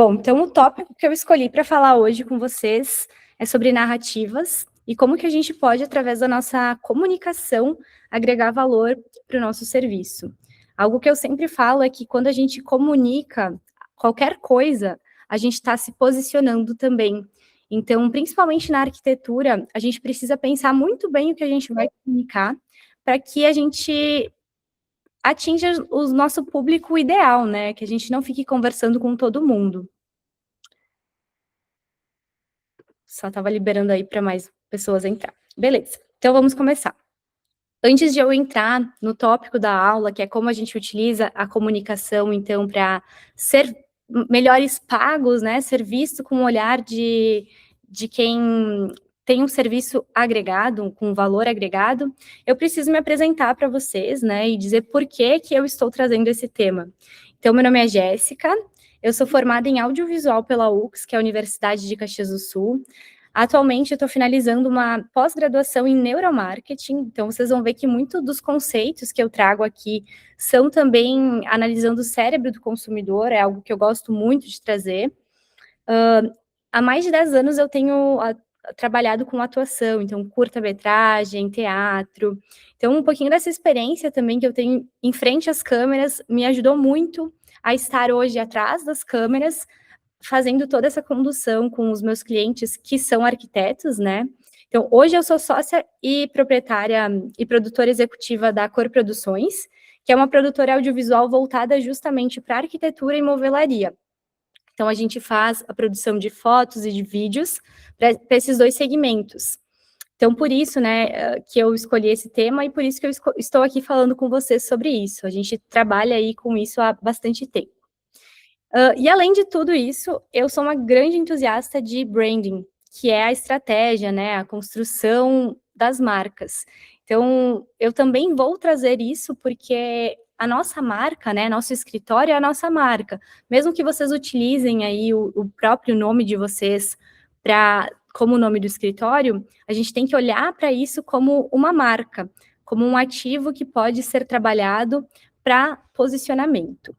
Bom, então o tópico que eu escolhi para falar hoje com vocês é sobre narrativas e como que a gente pode, através da nossa comunicação, agregar valor para o nosso serviço. Algo que eu sempre falo é que quando a gente comunica qualquer coisa, a gente está se posicionando também. Então, principalmente na arquitetura, a gente precisa pensar muito bem o que a gente vai comunicar para que a gente atinja o nosso público ideal, né? Que a gente não fique conversando com todo mundo. Só estava liberando aí para mais pessoas entrar. Beleza, então vamos começar. Antes de eu entrar no tópico da aula, que é como a gente utiliza a comunicação, então, para ser melhores pagos, né, ser visto com o olhar de quem tem um serviço agregado, com valor agregado, eu preciso me apresentar para vocês, né, e dizer por que eu estou trazendo esse tema. Então, meu nome é Jéssica, eu sou formada em audiovisual pela UX, que é a Universidade de Caxias do Sul. Atualmente, eu estou finalizando uma pós-graduação em neuromarketing, então vocês vão ver que muitos dos conceitos que eu trago aqui são também analisando o cérebro do consumidor, é algo que eu gosto muito de trazer. Há mais de 10 anos eu tenho trabalhado com atuação, então curta-metragem, teatro. Então, um pouquinho dessa experiência também que eu tenho em frente às câmeras me ajudou muito a estar hoje atrás das câmeras, fazendo toda essa condução com os meus clientes que são arquitetos, né? Então, hoje eu sou sócia e proprietária e produtora executiva da Cor Produções, que é uma produtora audiovisual voltada justamente para arquitetura e movelaria. Então, a gente faz a produção de fotos e de vídeos para esses dois segmentos. Então, por isso, né, que eu escolhi esse tema e por isso que eu estou aqui falando com vocês sobre isso. A gente trabalha aí com isso há bastante tempo. E além de tudo isso, eu sou uma grande entusiasta de branding, que é a estratégia, né, a construção das marcas. Então, eu também vou trazer isso porque a nossa marca, né, nosso escritório é a nossa marca. Mesmo que vocês utilizem aí o próprio nome de vocês como o nome do escritório, a gente tem que olhar para isso como uma marca, como um ativo que pode ser trabalhado para posicionamento.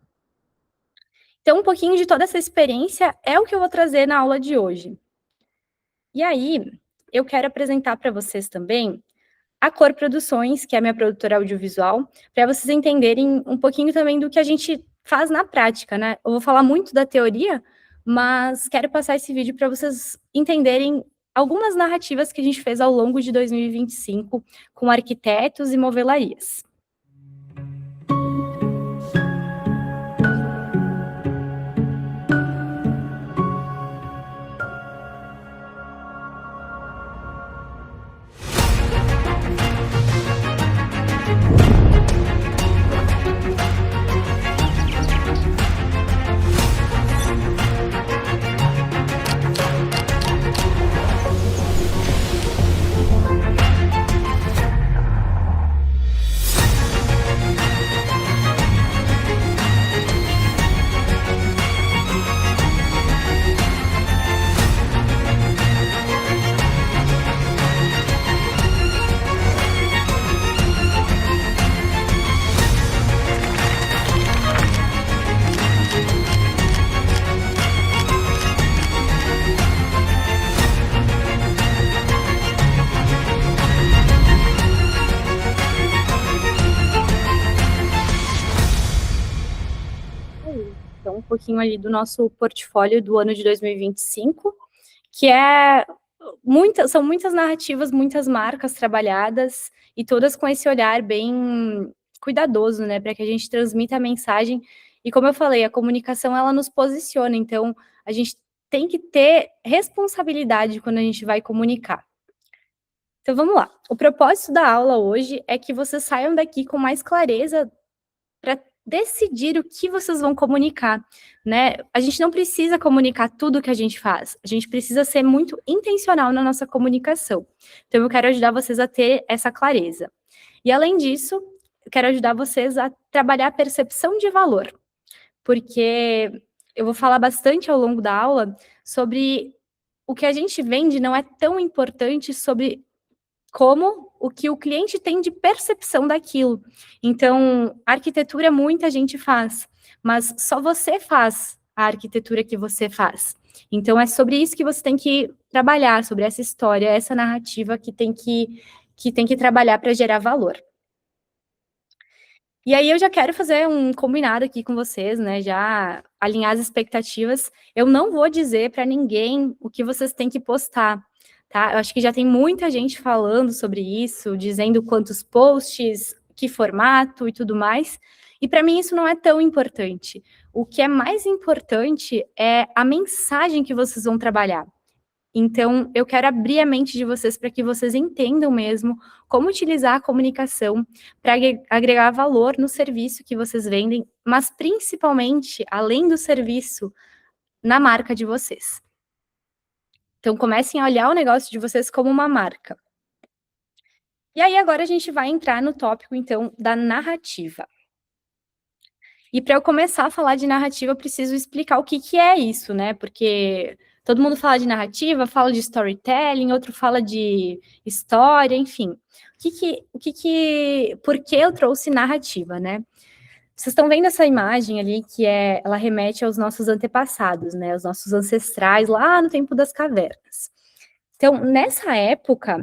Então, um pouquinho de toda essa experiência é o que eu vou trazer na aula de hoje. E aí, eu quero apresentar para vocês também a Cor Produções, que é a minha produtora audiovisual, para vocês entenderem um pouquinho também do que a gente faz na prática, né? Eu vou falar muito da teoria, mas quero passar esse vídeo para vocês entenderem algumas narrativas que a gente fez ao longo de 2025 com arquitetos e movelarias. Então, um pouquinho ali do nosso portfólio do ano de 2025, que são muitas narrativas, muitas marcas trabalhadas, e todas com esse olhar bem cuidadoso, né, para que a gente transmita a mensagem. E como eu falei, a comunicação, ela nos posiciona, então a gente tem que ter responsabilidade quando a gente vai comunicar. Então vamos lá. O propósito da aula hoje é que vocês saiam daqui com mais clareza para decidir o que vocês vão comunicar, né? A gente não precisa comunicar tudo o que a gente faz, a gente precisa ser muito intencional na nossa comunicação. Então, eu quero ajudar vocês a ter essa clareza. E, além disso, eu quero ajudar vocês a trabalhar a percepção de valor, porque eu vou falar bastante ao longo da aula sobre o que a gente vende não é tão importante sobre como o que o cliente tem de percepção daquilo. Então, arquitetura muita gente faz, mas só você faz a a arquitetura que você faz. Então, é sobre isso que você tem que trabalhar, sobre essa história, essa narrativa que tem que trabalhar para gerar valor. E aí eu já quero fazer um combinado aqui com vocês, né, já alinhar as expectativas. Eu não vou dizer para ninguém o que vocês têm que postar, tá? Eu acho que já tem muita gente falando sobre isso, dizendo quantos posts, que formato e tudo mais. E para mim isso não é tão importante. O que é mais importante é a mensagem que vocês vão trabalhar. Então, eu quero abrir a mente de vocês para que vocês entendam mesmo como utilizar a comunicação para agregar valor no serviço que vocês vendem, mas principalmente, além do serviço, na marca de vocês. Então, comecem a olhar o negócio de vocês como uma marca. E aí, agora a gente vai entrar no tópico, então, da narrativa. E para eu começar a falar de narrativa, eu preciso explicar o que é isso, né? Porque todo mundo fala de narrativa, fala de storytelling, outro fala de história, enfim. Por que eu trouxe narrativa, né? Vocês estão vendo essa imagem ali ela remete aos nossos antepassados, né? Os nossos ancestrais lá no tempo das cavernas. Então, nessa época,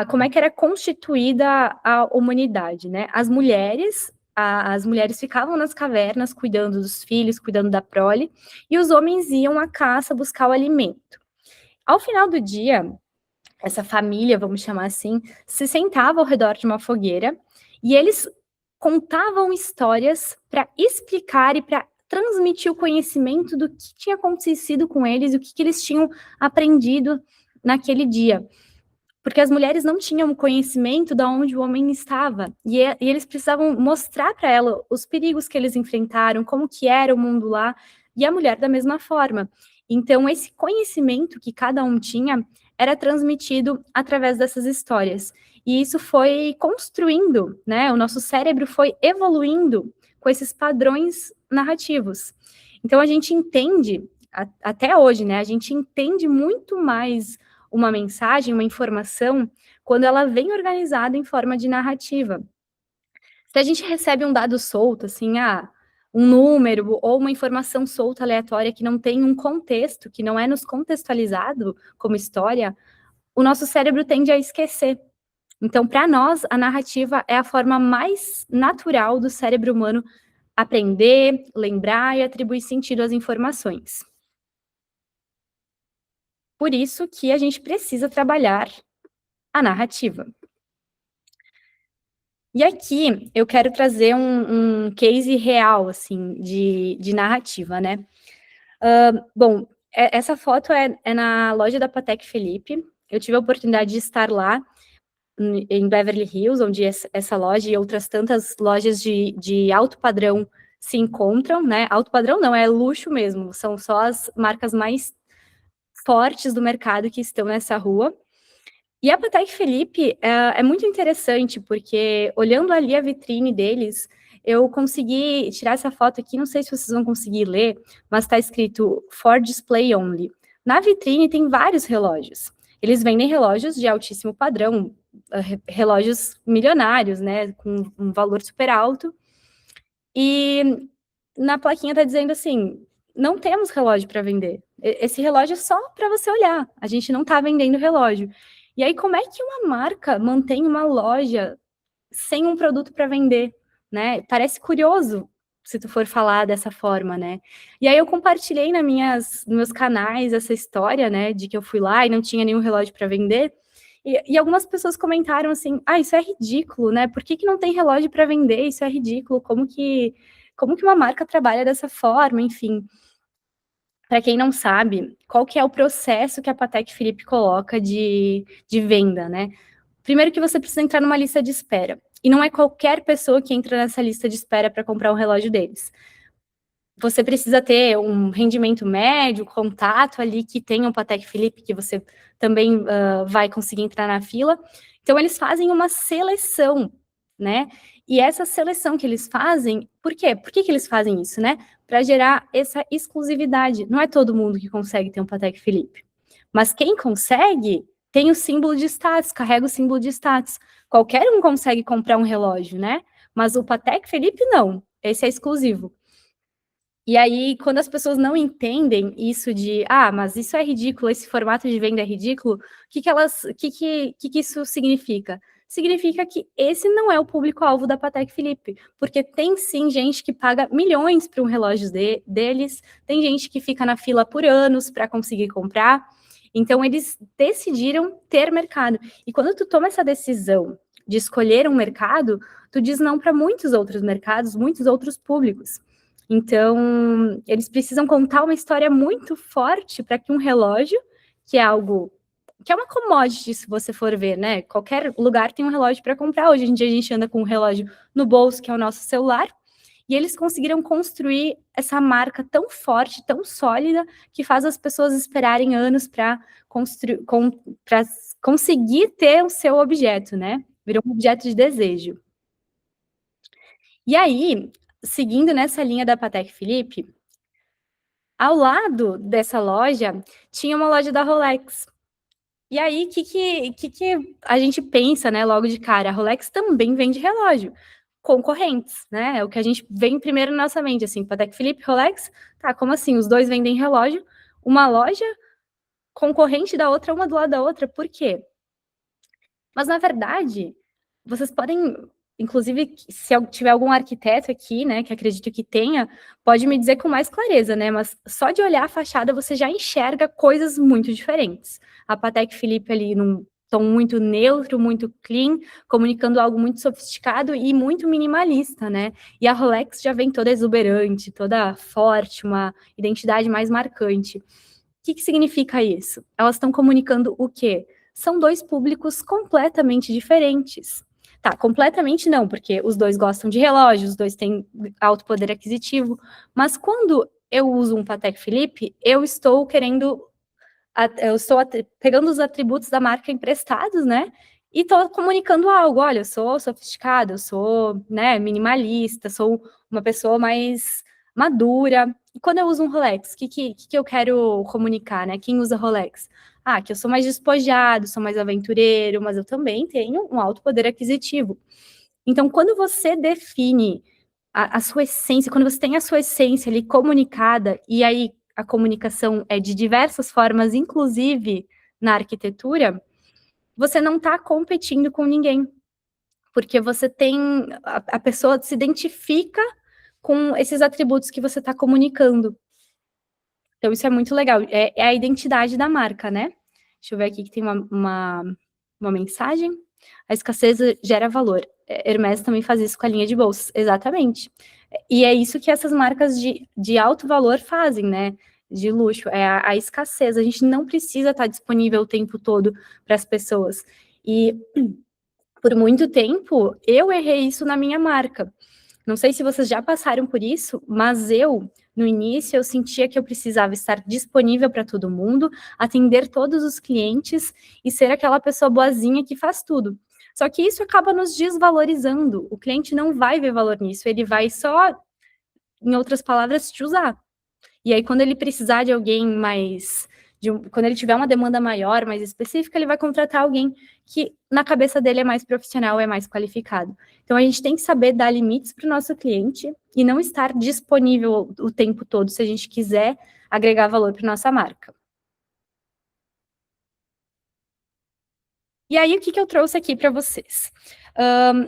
como é que era constituída a humanidade, né? As mulheres ficavam nas cavernas cuidando dos filhos, cuidando da prole, e os homens iam à caça buscar o alimento. Ao final do dia, essa família, vamos chamar assim, se sentava ao redor de uma fogueira e eles contavam histórias para explicar e para transmitir o conhecimento do que tinha acontecido com eles e o que eles tinham aprendido naquele dia. Porque as mulheres não tinham conhecimento de onde o homem estava, e eles precisavam mostrar para ela os perigos que eles enfrentaram, como que era o mundo lá, e a mulher da mesma forma. Então, esse conhecimento que cada um tinha era transmitido através dessas histórias. E isso foi construindo, né? O nosso cérebro foi evoluindo com esses padrões narrativos. Então, a gente entende, até hoje, né? A gente entende muito mais uma mensagem, uma informação, quando ela vem organizada em forma de narrativa. Se a gente recebe um dado solto, assim, um número ou uma informação solta aleatória que não tem um contexto, que não é nos contextualizado como história, o nosso cérebro tende a esquecer. Então, para nós, a narrativa é a forma mais natural do cérebro humano aprender, lembrar e atribuir sentido às informações. Por isso que a gente precisa trabalhar a narrativa. E aqui eu quero trazer um case real, assim, de narrativa, né? Bom, essa foto é na loja da Patek Philippe. Eu tive a oportunidade de estar lá, em Beverly Hills, onde essa loja e outras tantas lojas de alto padrão se encontram, né? Alto padrão não, é luxo mesmo, são só as marcas mais fortes do mercado que estão nessa rua. E a Patek Philippe é muito interessante, porque olhando ali a vitrine deles, eu consegui tirar essa foto aqui, não sei se vocês vão conseguir ler, mas está escrito For Display Only. Na vitrine tem vários relógios. Eles vendem relógios de altíssimo padrão, relógios milionários, né, com um valor super alto. E na plaquinha está dizendo assim, não temos relógio para vender. Esse relógio é só para você olhar, a gente não está vendendo relógio. E aí, como é que uma marca mantém uma loja sem um produto para vender, né? Parece curioso se tu for falar dessa forma, né? E aí eu compartilhei nos meus canais essa história, né, de que eu fui lá e não tinha nenhum relógio para vender. E algumas pessoas comentaram assim, isso é ridículo, né? Por que não tem relógio para vender? Isso é ridículo, como que uma marca trabalha dessa forma, enfim. Para quem não sabe, qual que é o processo que a Patek Philippe coloca de venda, né? Primeiro que você precisa entrar numa lista de espera. E não é qualquer pessoa que entra nessa lista de espera para comprar um relógio deles. Você precisa ter um rendimento médio, contato ali que tenha um Patek Philippe, que você também vai conseguir entrar na fila. Então, eles fazem uma seleção, né? E essa seleção que eles fazem, por quê? Por que eles fazem isso, né? Para gerar essa exclusividade. Não é todo mundo que consegue ter um Patek Philippe. Mas quem consegue, tem o símbolo de status, carrega o símbolo de status. Qualquer um consegue comprar um relógio, né? Mas o Patek Philippe, não. Esse é exclusivo. E aí, quando as pessoas não entendem isso de: "Ah, mas isso é ridículo, esse formato de venda é ridículo", o que que isso significa? Significa que esse não é o público-alvo da Patek Philippe, porque tem sim gente que paga milhões para um relógio deles, tem gente que fica na fila por anos para conseguir comprar, então eles decidiram ter mercado. E quando tu toma essa decisão de escolher um mercado, tu diz não para muitos outros mercados, muitos outros públicos. Então, eles precisam contar uma história muito forte para que um relógio, que é algo que é uma commodity, se você for ver, né? Qualquer lugar tem um relógio para comprar. Hoje em dia a gente anda com um relógio no bolso, que é o nosso celular, e eles conseguiram construir essa marca tão forte, tão sólida, que faz as pessoas esperarem anos para conseguir ter o seu objeto, né? Virou um objeto de desejo. E aí, seguindo nessa linha da Patek Philippe, ao lado dessa loja, tinha uma loja da Rolex. E aí, que a gente pensa, né, logo de cara? A Rolex também vende relógio, concorrentes, né? É o que a gente vem primeiro na nossa mente, assim, Patek Philippe, Rolex, tá, como assim? Os dois vendem relógio, uma loja concorrente da outra, uma do lado da outra, por quê? Mas, na verdade, vocês podem, inclusive, se tiver algum arquiteto aqui, né, que acredito que tenha, pode me dizer com mais clareza, né, mas só de olhar a fachada você já enxerga coisas muito diferentes. A Patek Philippe ali num tom muito neutro, muito clean, comunicando algo muito sofisticado e muito minimalista, né? E a Rolex já vem toda exuberante, toda forte, uma identidade mais marcante. Que significa isso? Elas estão comunicando o quê? São 2 públicos completamente diferentes. Tá, completamente não, porque os 2 gostam de relógio, os 2 têm alto poder aquisitivo, mas quando eu uso um Patek Philippe, eu estou querendo eu estou pegando os atributos da marca emprestados, né, e estou comunicando algo. Olha, eu sou sofisticada, eu sou, né, minimalista, sou uma pessoa mais madura. E quando eu uso um Rolex, o que eu quero comunicar, né? Quem usa Rolex? Ah, que eu sou mais despojado, sou mais aventureiro, mas eu também tenho um alto poder aquisitivo. Então, quando você define a sua essência, quando você tem a sua essência ali comunicada, e aí a comunicação é de diversas formas, inclusive na arquitetura, você não está competindo com ninguém, porque você tem a pessoa se identifica com esses atributos que você está comunicando. Então isso é muito legal, é a identidade da marca, né. Deixa eu ver aqui que tem uma mensagem. A escassez gera valor. Hermès também faz isso com a linha de bolsas, exatamente. E é isso que essas marcas de alto valor fazem, né, de luxo, é a escassez, a gente não precisa estar disponível o tempo todo para as pessoas. E por muito tempo, eu errei isso na minha marca. Não sei se vocês já passaram por isso, mas eu, no início, eu sentia que eu precisava estar disponível para todo mundo, atender todos os clientes e ser aquela pessoa boazinha que faz tudo. Só que isso acaba nos desvalorizando. O cliente não vai ver valor nisso, ele vai só, em outras palavras, te usar. E aí, quando ele precisar de alguém mais. Quando ele tiver uma demanda maior, mais específica, ele vai contratar alguém que, na cabeça dele, é mais profissional, é mais qualificado. Então, a gente tem que saber dar limites para o nosso cliente e não estar disponível o tempo todo, se a gente quiser agregar valor para nossa marca. E aí, o que eu trouxe aqui para vocês?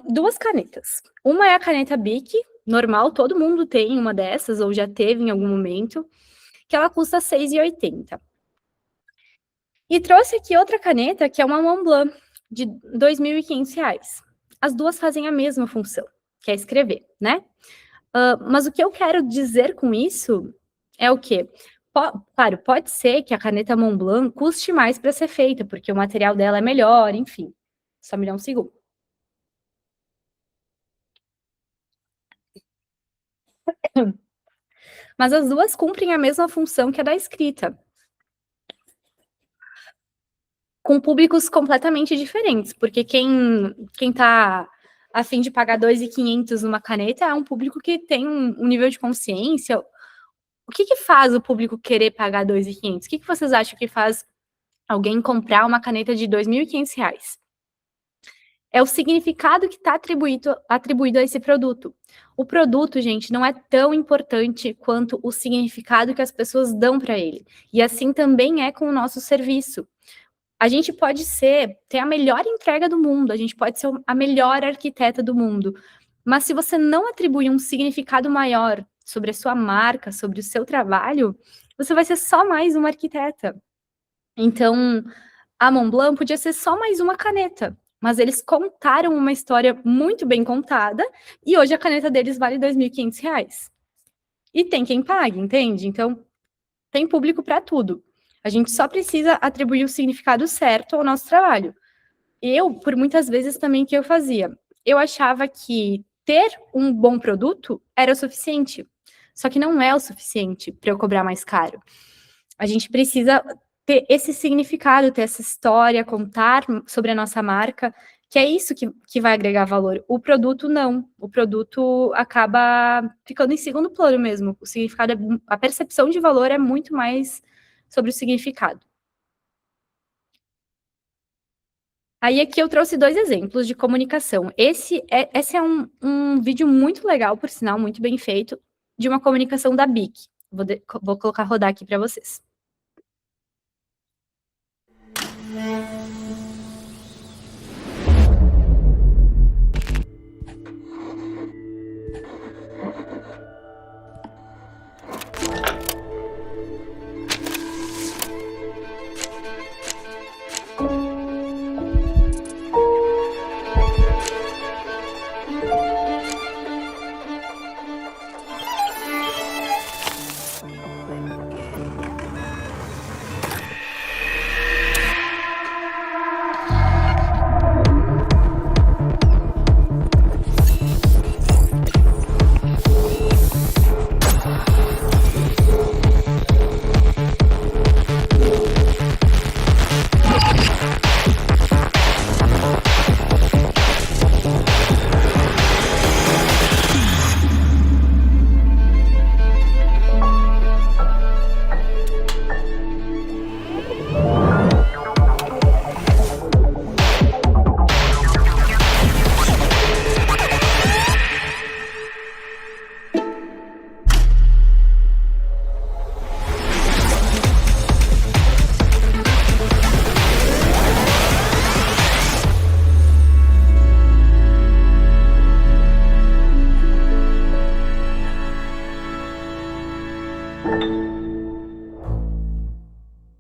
Duas canetas. Uma é a caneta Bic, normal, todo mundo tem uma dessas, ou já teve em algum momento, que ela custa R$ 6,80. E trouxe aqui outra caneta, que é uma Montblanc, de R$ 2.500. As duas fazem a mesma função, que é escrever, né? Mas o que eu quero dizer com isso é o quê? Claro, pode ser que a caneta Montblanc custe mais para ser feita, porque o material dela é melhor, enfim. Só me dá um segundo. Mas as duas cumprem a mesma função que a da escrita, com públicos completamente diferentes, porque quem tá a fim de pagar 2.500 numa caneta é um público que tem um nível de consciência. O que faz o público querer pagar 2.500? O que vocês acham que faz alguém comprar uma caneta de R$ 2.500? É o significado que está atribuído a esse produto. O produto, gente, não é tão importante quanto o significado que as pessoas dão para ele. E assim também é com o nosso serviço. A gente pode ter a melhor entrega do mundo, a gente pode ser a melhor arquiteta do mundo, mas se você não atribui um significado maior sobre a sua marca, sobre o seu trabalho, você vai ser só mais uma arquiteta. Então, a Montblanc podia ser só mais uma caneta, mas eles contaram uma história muito bem contada e hoje a caneta deles vale R$ 2.500. E tem quem pague, entende? Então, tem público para tudo. A gente só precisa atribuir o significado certo ao nosso trabalho. Eu, por muitas vezes também, o que eu fazia? Eu achava que ter um bom produto era o suficiente. Só que não é o suficiente para eu cobrar mais caro. A gente precisa ter esse significado, ter essa história, contar sobre a nossa marca, que é isso que vai agregar valor. O produto, não. O produto acaba ficando em segundo plano mesmo. O significado, a percepção de valor é muito mais sobre o significado. Aí aqui eu trouxe 2 exemplos de comunicação. Esse é um vídeo muito legal, por sinal, muito bem feito, de uma comunicação da BIC. Vou colocar rodar aqui para vocês.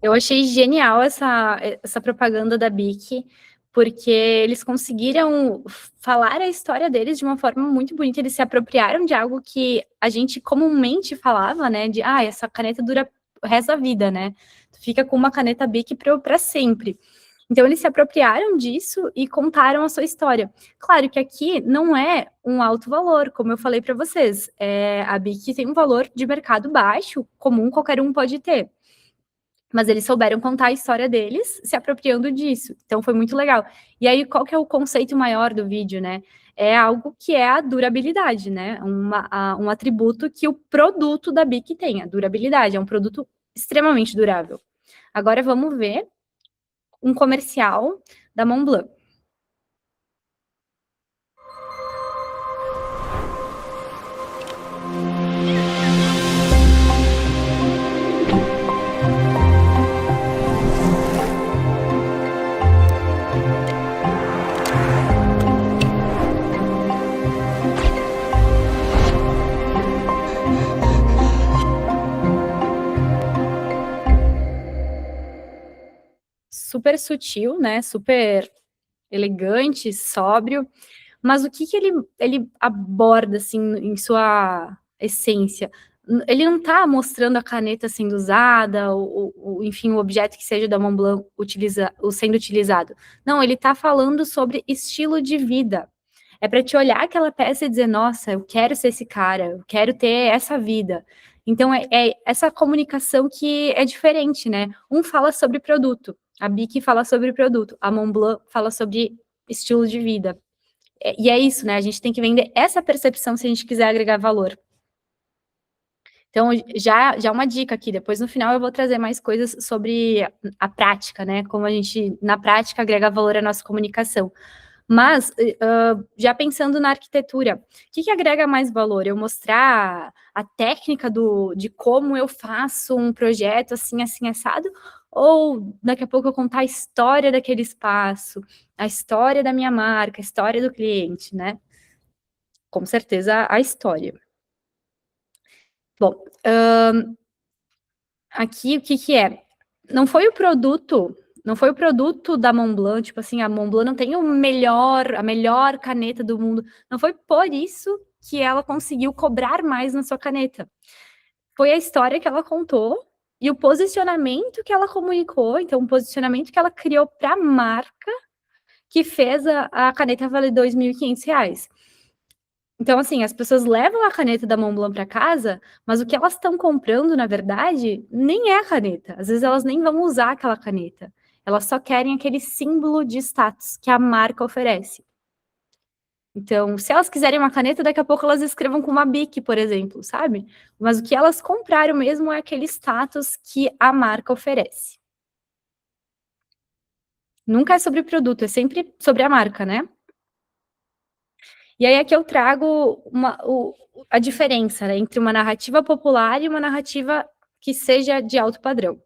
Eu achei genial essa propaganda da BIC, porque eles conseguiram falar a história deles de uma forma muito bonita, eles se apropriaram de algo que a gente comumente falava, né, de, essa caneta dura o resto da vida, né, tu fica com uma caneta BIC para sempre. Então, eles se apropriaram disso e contaram a sua história. Claro que aqui não é um alto valor, como eu falei para vocês, a BIC tem um valor de mercado baixo, comum, qualquer um pode ter. Mas eles souberam contar a história deles, se apropriando disso. Então, foi muito legal. E aí, qual que é o conceito maior do vídeo, né? É algo que é a durabilidade, né? Um atributo que o produto da BIC tem, a durabilidade. É um produto extremamente durável. Agora, vamos ver um comercial da Montblanc. Super sutil, né? Super elegante, sóbrio. Mas o que ele aborda, assim, em sua essência? Ele não está mostrando a caneta sendo usada, enfim, o objeto que seja da Montblanc sendo utilizado. Não, ele está falando sobre estilo de vida. É para te olhar aquela peça e dizer, nossa, eu quero ser esse cara, eu quero ter essa vida. Então, é essa comunicação que é diferente, né? Um fala sobre produto, a BIC fala sobre produto, a Montblanc fala sobre estilo de vida. E é isso, né? A gente tem que vender essa percepção se a gente quiser agregar valor. Então, já uma dica aqui, depois no final eu vou trazer mais coisas sobre a prática, né? Como a gente, na prática, agrega valor à nossa comunicação. Mas, já pensando na arquitetura, o que agrega mais valor? Eu mostrar a técnica de como eu faço um projeto assim, assim, assado, ou daqui a pouco eu contar a história daquele espaço, a história da minha marca, a história do cliente, né? Com certeza a história. Bom, aqui o que é? Não foi o produto não foi o produto da Montblanc, tipo assim, a Montblanc não tem a melhor caneta do mundo, não foi por isso que ela conseguiu cobrar mais na sua caneta. Foi a história que ela contou e o posicionamento que ela comunicou, então o posicionamento que ela criou para a marca que fez a caneta valer R$ 2.500. Então, assim, as pessoas levam a caneta da Montblanc para casa, mas o que elas estão comprando, na verdade, nem é a caneta. Às vezes elas nem vão usar aquela caneta. Elas só querem aquele símbolo de status que a marca oferece. Então, se elas quiserem uma caneta, daqui a pouco elas escrevam com uma Bic, por exemplo, sabe? Mas o que elas compraram mesmo é aquele status que a marca oferece. Nunca é sobre o produto, é sempre sobre a marca, né? E aí aqui eu trago a diferença, né, entre uma narrativa popular e uma narrativa que seja de alto padrão.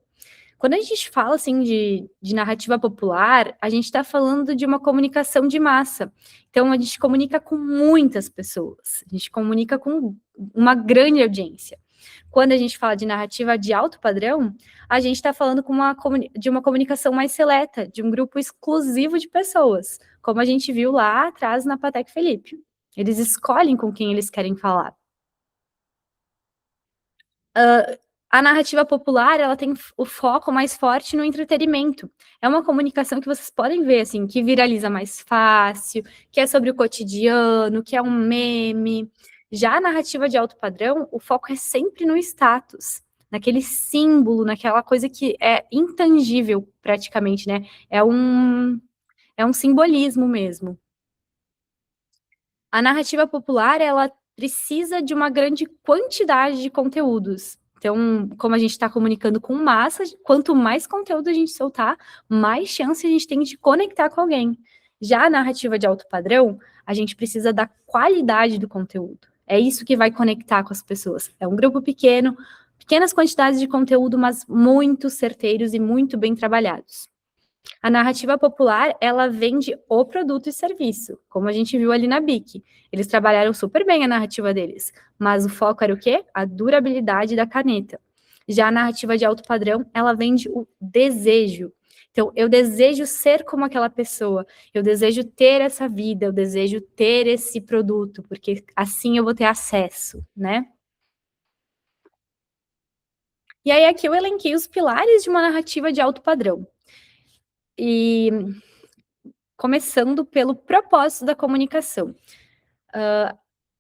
Quando a gente fala assim de narrativa popular, a gente está falando de uma comunicação de massa. Então a gente comunica com muitas pessoas, a gente comunica com uma grande audiência. Quando a gente fala de narrativa de alto padrão, a gente está falando de uma comunicação mais seleta, de um grupo exclusivo de pessoas, como a gente viu lá atrás na Patek Philippe. Eles escolhem com quem eles querem falar. A narrativa popular, ela tem o foco mais forte no entretenimento. É uma comunicação que vocês podem ver, assim, que viraliza mais fácil, que é sobre o cotidiano, que é um meme. Já a narrativa de alto padrão, o foco é sempre no status, naquele símbolo, naquela coisa que é intangível, praticamente, né? É um simbolismo mesmo. A narrativa popular, ela precisa de uma grande quantidade de conteúdos. Então, como a gente está comunicando com massa, quanto mais conteúdo a gente soltar, mais chance a gente tem de conectar com alguém. Já a narrativa de alto padrão, a gente precisa da qualidade do conteúdo. É isso que vai conectar com as pessoas. É um grupo pequeno, pequenas quantidades de conteúdo, mas muito certeiros e muito bem trabalhados. A narrativa popular, ela vende o produto e serviço, como a gente viu ali na BIC. Eles trabalharam super bem a narrativa deles, mas o foco era o quê? A durabilidade da caneta. Já a narrativa de alto padrão, ela vende o desejo. Então, eu desejo ser como aquela pessoa, eu desejo ter essa vida, eu desejo ter esse produto, porque assim eu vou ter acesso, né? E aí aqui eu elenquei os pilares de uma narrativa de alto padrão. E começando pelo propósito da comunicação.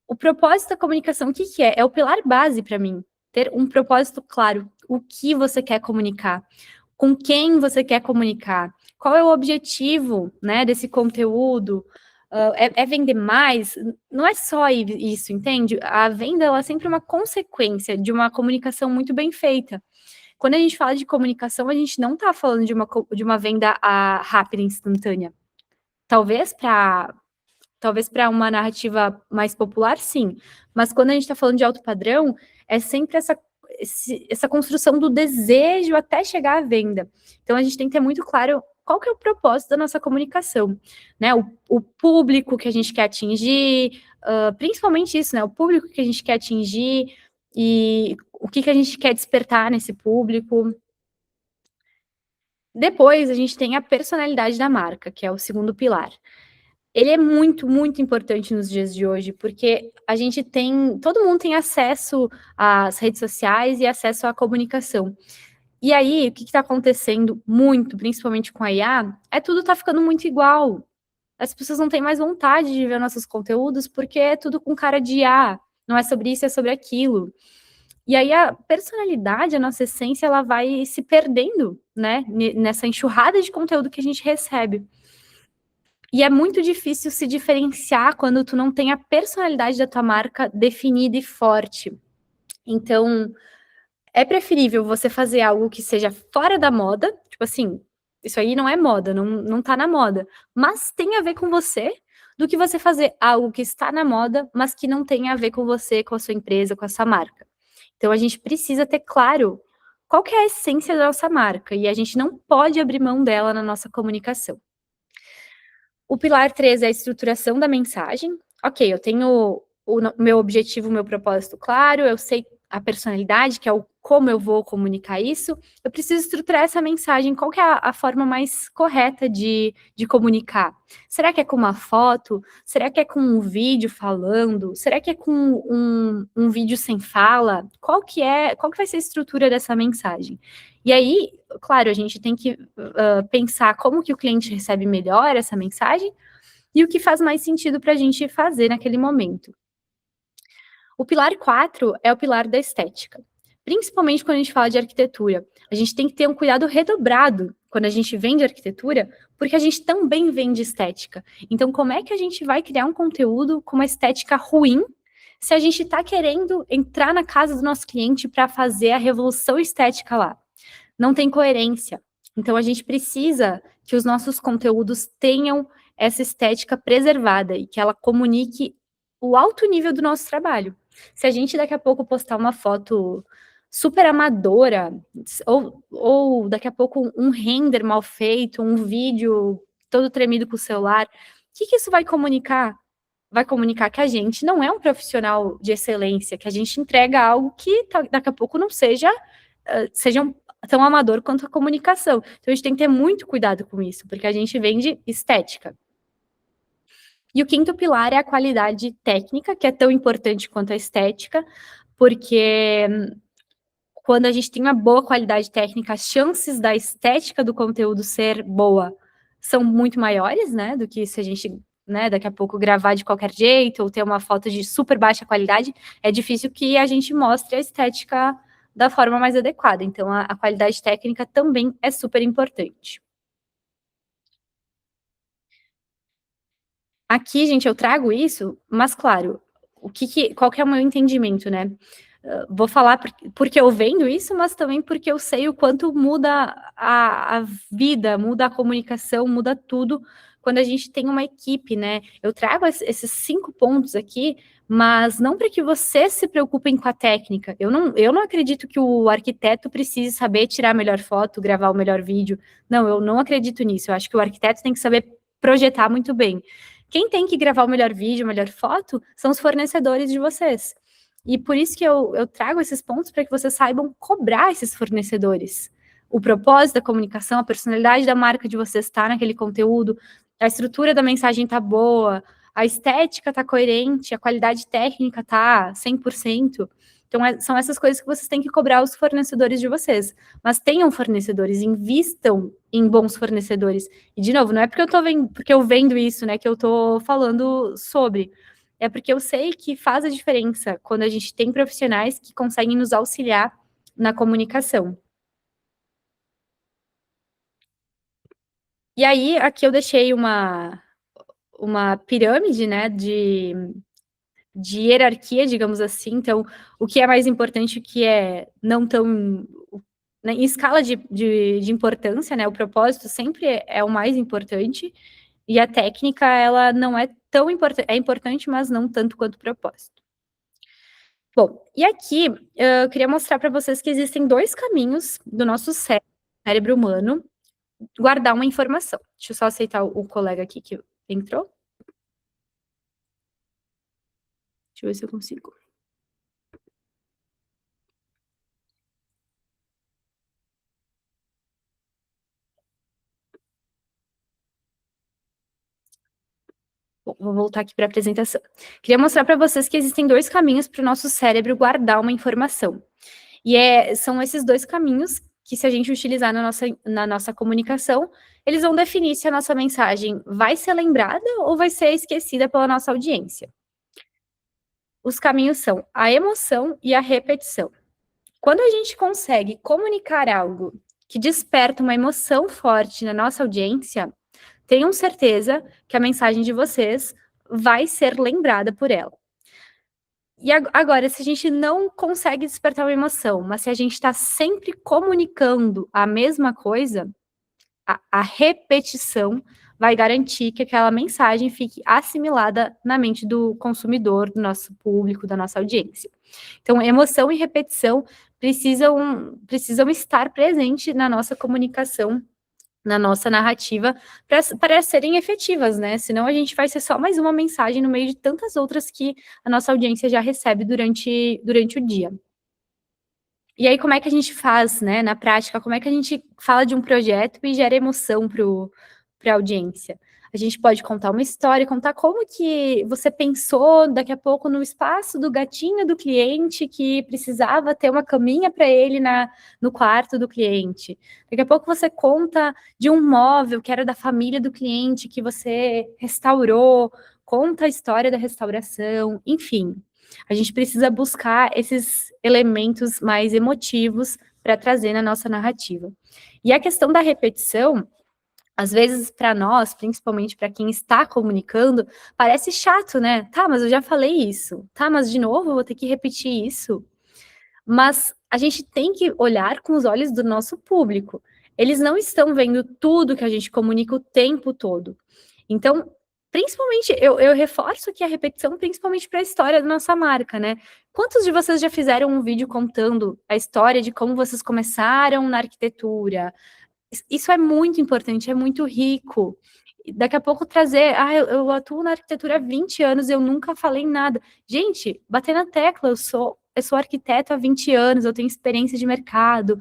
O propósito da comunicação, o que é? É o pilar base para mim. Ter um propósito claro. O que você quer comunicar? Com quem você quer comunicar? Qual é o objetivo, né, desse conteúdo? É vender mais? Não é só isso, entende? A venda, ela é sempre uma consequência de uma comunicação muito bem feita. Quando a gente fala de comunicação, a gente não está falando de uma venda rápida, instantânea. Talvez para uma narrativa mais popular, sim. Mas quando a gente está falando de alto padrão, é sempre essa construção do desejo até chegar à venda. Então a gente tem que ter muito claro qual que é o propósito da nossa comunicação, né? O público que a gente quer atingir, principalmente isso, né? O público que a gente quer atingir e o que a gente quer despertar nesse público. Depois a gente tem a personalidade da marca, que é o segundo pilar. Ele é muito, muito importante nos dias de hoje, porque todo mundo tem acesso às redes sociais e acesso à comunicação. E aí, o que está acontecendo muito, principalmente com a IA, é tudo tá ficando muito igual. As pessoas não têm mais vontade de ver nossos conteúdos, porque é tudo com cara de IA, não é sobre isso, é sobre aquilo. E aí a personalidade, a nossa essência, ela vai se perdendo, né, nessa enxurrada de conteúdo que a gente recebe. E é muito difícil se diferenciar quando tu não tem a personalidade da tua marca definida e forte. Então, é preferível você fazer algo que seja fora da moda, tipo assim, isso aí não é moda, não tá na moda, mas tem a ver com você, do que você fazer algo que está na moda, mas que não tem a ver com você, com a sua empresa, com a sua marca. Então a gente precisa ter claro qual que é a essência da nossa marca, e a gente não pode abrir mão dela na nossa comunicação. O pilar 3 é a estruturação da mensagem. Ok, eu tenho o meu objetivo, o meu propósito claro, eu sei a personalidade, que é o como eu vou comunicar isso, eu preciso estruturar essa mensagem, qual que é a forma mais correta de comunicar? Será que é com uma foto? Será que é com um vídeo falando? Será que é com um vídeo sem fala? Qual que vai ser a estrutura dessa mensagem? E aí, claro, a gente tem que pensar como que o cliente recebe melhor essa mensagem e o que faz mais sentido para a gente fazer naquele momento. O pilar 4 é o pilar da estética. Principalmente quando a gente fala de arquitetura. A gente tem que ter um cuidado redobrado quando a gente vende arquitetura, porque a gente também vende estética. Então, como é que a gente vai criar um conteúdo com uma estética ruim se a gente está querendo entrar na casa do nosso cliente para fazer a revolução estética lá? Não tem coerência. Então, a gente precisa que os nossos conteúdos tenham essa estética preservada e que ela comunique o alto nível do nosso trabalho. Se a gente daqui a pouco postar uma foto super amadora, ou daqui a pouco um render mal feito, um vídeo todo tremido com o celular, o que isso vai comunicar? Vai comunicar que a gente não é um profissional de excelência, que a gente entrega algo que daqui a pouco não seja tão amador quanto a comunicação. Então a gente tem que ter muito cuidado com isso, porque a gente vende estética. E o quinto pilar é a qualidade técnica, que é tão importante quanto a estética, porque quando a gente tem uma boa qualidade técnica, as chances da estética do conteúdo ser boa são muito maiores, né, do que se a gente, né, daqui a pouco gravar de qualquer jeito ou ter uma foto de super baixa qualidade, é difícil que a gente mostre a estética da forma mais adequada. Então, a qualidade técnica também é super importante. Aqui, gente, eu trago isso, mas claro, qual que é o meu entendimento, né? Vou falar porque eu vendo isso, mas também porque eu sei o quanto muda a vida, muda a comunicação, muda tudo quando a gente tem uma equipe, né? Eu trago esses 5 pontos aqui, mas não para que vocês se preocupem com a técnica. Eu não acredito que o arquiteto precise saber tirar a melhor foto, gravar o melhor vídeo. Não, eu não acredito nisso. Eu acho que o arquiteto tem que saber projetar muito bem. Quem tem que gravar o melhor vídeo, a melhor foto, são os fornecedores de vocês. E por isso que eu trago esses pontos para que vocês saibam cobrar esses fornecedores. O propósito da comunicação, a personalidade da marca de vocês está naquele conteúdo, a estrutura da mensagem está boa, a estética está coerente, a qualidade técnica está 100%. Então, são essas coisas que vocês têm que cobrar os fornecedores de vocês. Mas tenham fornecedores, invistam em bons fornecedores. E, de novo, não é porque eu vendo isso, né, que eu estou falando sobre. É porque eu sei que faz a diferença quando a gente tem profissionais que conseguem nos auxiliar na comunicação. E aí, aqui eu deixei uma pirâmide, né, de hierarquia, digamos assim. Então, o que é mais importante, o que é não tão... Né, em escala de importância, né, o propósito sempre é o mais importante, e a técnica, ela não é tão importante, é importante, mas não tanto quanto o propósito. Bom, e aqui eu queria mostrar para vocês que existem 2 caminhos do nosso cérebro humano guardar uma informação. Deixa eu só aceitar o colega aqui que entrou. Deixa eu ver se eu consigo. Bom, vou voltar aqui para a apresentação. Queria mostrar para vocês que existem 2 caminhos para o nosso cérebro guardar uma informação. E são esses 2 caminhos que, se a gente utilizar na nossa comunicação, eles vão definir se a nossa mensagem vai ser lembrada ou vai ser esquecida pela nossa audiência. Os caminhos são a emoção e a repetição. Quando a gente consegue comunicar algo que desperta uma emoção forte na nossa audiência, tenham certeza que a mensagem de vocês vai ser lembrada por ela. E agora, se a gente não consegue despertar uma emoção, mas se a gente está sempre comunicando a mesma coisa, a repetição vai garantir que aquela mensagem fique assimilada na mente do consumidor, do nosso público, da nossa audiência. Então, emoção e repetição precisam estar presentes na nossa comunicação, na nossa narrativa, para serem efetivas, né? Senão a gente vai ser só mais uma mensagem no meio de tantas outras que a nossa audiência já recebe durante o dia. E aí, como é que a gente faz, né, na prática, como é que a gente fala de um projeto e gera emoção para a audiência? A gente pode contar uma história, contar como que você pensou daqui a pouco no espaço do gatinho do cliente que precisava ter uma caminha para ele no quarto do cliente. Daqui a pouco você conta de um móvel que era da família do cliente que você restaurou, conta a história da restauração, enfim. A gente precisa buscar esses elementos mais emotivos para trazer na nossa narrativa. E a questão da repetição, às vezes para nós, principalmente para quem está comunicando, parece chato, né? Tá, mas eu já falei isso. Tá, mas de novo eu vou ter que repetir isso. Mas a gente tem que olhar com os olhos do nosso público. Eles não estão vendo tudo que a gente comunica o tempo todo. Então, principalmente, eu reforço que a repetição, principalmente para a história da nossa marca, né? Quantos de vocês já fizeram um vídeo contando a história de como vocês começaram na arquitetura? Isso é muito importante, é muito rico. Daqui a pouco trazer, eu atuo na arquitetura há 20 anos, eu nunca falei nada. Gente, bater na tecla, eu sou arquiteto há 20 anos, eu tenho experiência de mercado.